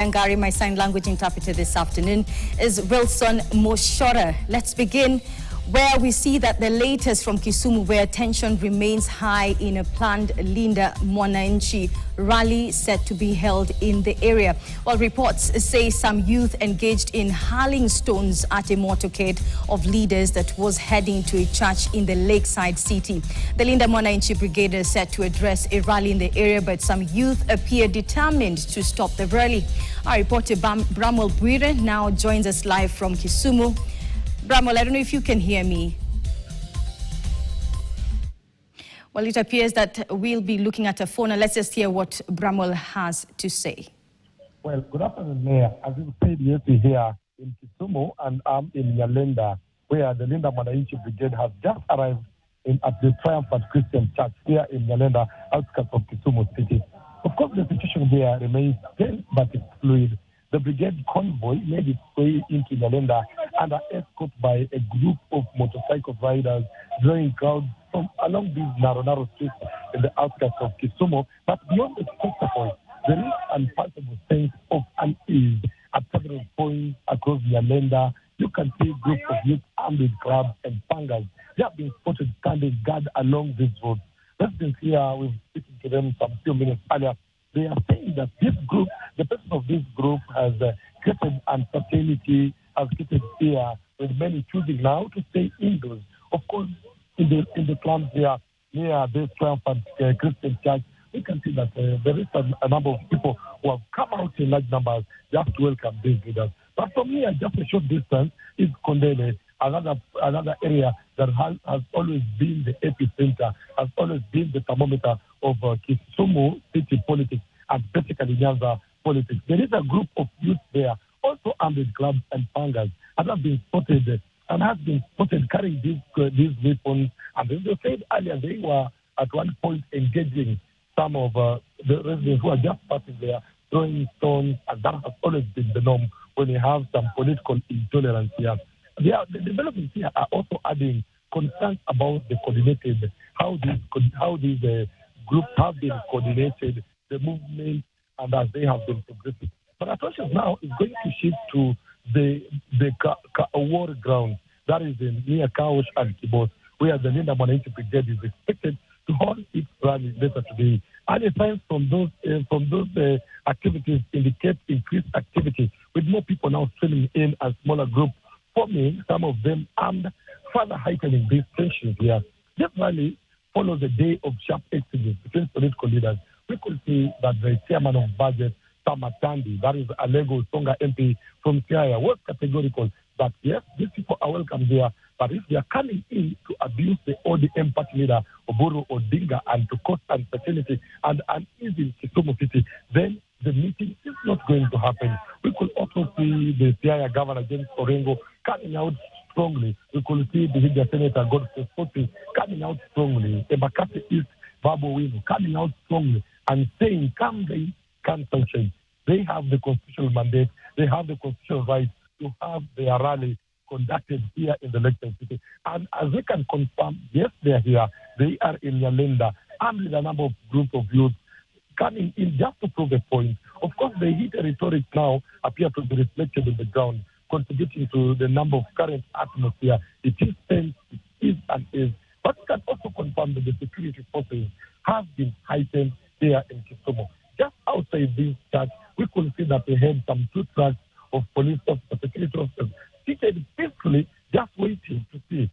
Angari, my sign language interpreter this afternoon, is Wilson Moshora. Let's begin where we see that the latest from Kisumu, where tension remains high in a planned Linda Mwananchi rally set to be held in the area. While reports say some youth engaged in hurling stones at a motorcade of leaders that was heading to a church in the lakeside city. The Linda Mwananchi brigade is set to address a rally in the area, but some youth appear determined to stop the rally. Our reporter Bramwell Bwire now joins us live from Kisumu. Bramwell, I don't know if you can hear me. Well, it appears that we'll be looking at a phone, and let's just hear what Bramwell has to say. Well, good afternoon, Mayor. As you said, yes, we're here in Kisumu, and I'm in Nyalenda, where the Linda Mwananchi Brigade has just arrived at the Triumphant Christian Church here in Nyalenda, outskirts of Kisumu City. Of course, the situation there remains tense, but it's fluid. The brigade convoy made its way into Nyalenda under escort by a group of motorcycle riders drawing crowds from along these narrow streets in the outskirts of Kisumu. But beyond the spectacle, there is an unpalpable sense of unease at several points across Nyalenda. You can see groups of youth armed with clubs and pangas. They have been spotted standing guard along these roads. Residents here, we've spoken to them some few minutes earlier. They are saying that this group, the person of this group, has created uncertainty, has created fear, with many choosing now to stay indoors. Of course, in the clubs there near this Triumphant Christian Church, we can see that there is a number of people who have come out in large numbers just to welcome these leaders. But from here, just a short distance, is Kondele, another area that has always been the epicenter, has always been the thermometer of Kisumu city politics and basically Nyanza politics. There is a group of youth there, also armed with clubs and pangas, and have been spotted carrying these weapons. And they said earlier they were at one point engaging some of the residents who are just passing there, throwing stones, and that has always been the norm when you have some political intolerance here. The developments here are also adding concerns about the coordinated, how these groups have been coordinated, the movement, and as they have been progressing. But attention now is going to shift to the war ground, that is near Kaush and Kibos, where the Linda Mwananchi Brigade is expected to hold its rally later today. And the signs from those activities indicate increased activity, with more people now streaming in and smaller groups forming, some of them armed, further heightening these tensions here. This rally follows a day of sharp exchanges between political leaders. We could see that the chairman of budget, Tamatandi, that is Alego Songa MP from Siaya, was categorical that yes, these people are welcome there, but if they are coming in to abuse the ODM party leader, Oburu Odinga, and to cause uncertainty and unease in Kisumu City, then the meeting is not going to happen. We could also see the Siaya Governor, James Orengo, coming out strongly. We could see the Hidja Senator, Godfrey Sporting, coming out strongly. Embakasi East, Babu Winu, coming out strongly and saying, come rain, come sunshine. They have the constitutional mandate. They have the constitutional right to have their rally conducted here in the Lakeside City. And as we can confirm, yes, they are here. They are in Nyalenda, armed with a number of groups of youth coming in just to prove a point. Of course, the heat rhetoric now appear to be reflected on the ground, contributing to the number of current atmosphere. It is tense, it is and is. But we can also confirm that the security forces have been heightened here in Kisumu. Just outside this church, we could see that they had some 2 trucks of police officers, security officers, seated peacefully, just waiting to see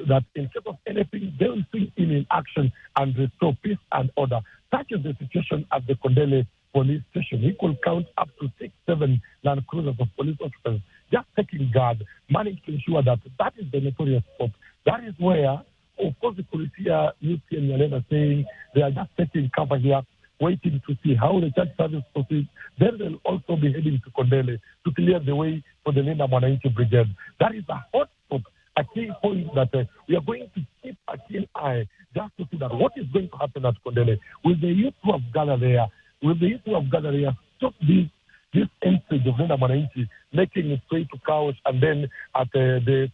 that in case of anything, they will see in action and restore peace and order. Such is the situation at the Kondele police station. We could count up to 6-7 Land Cruisers of police officers just taking guard, managing to ensure that is the notorious spot. That is where, of course, the police here, youth here in Nyalenda saying they are just taking cover here, waiting to see how the church service proceeds. Then they'll also be heading to Kondele to clear the way for the Linda Mwananchi Brigade. That is a hot spot, a key point that we are going to keep a keen eye just to see that what is going to happen at Kondele. Will the youth who have gathered there, stop this entrance of Linda Mwananchi making its way to Kaush and then at the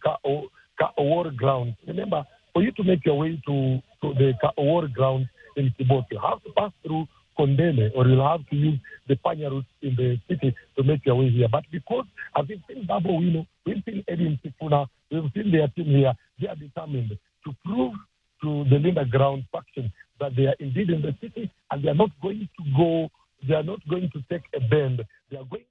war ground? Remember, for you to make your way to the war ground in Kibos, you have to pass through Kondele, or you'll have to use the Panya route in the city to make your way here. But because, as we've seen Babo Wino, we've seen Edwin Sifuna, we've seen their team here, they are determined to prove to the Linda ground faction that they are indeed in the city, and they are not going to take a bend. They are going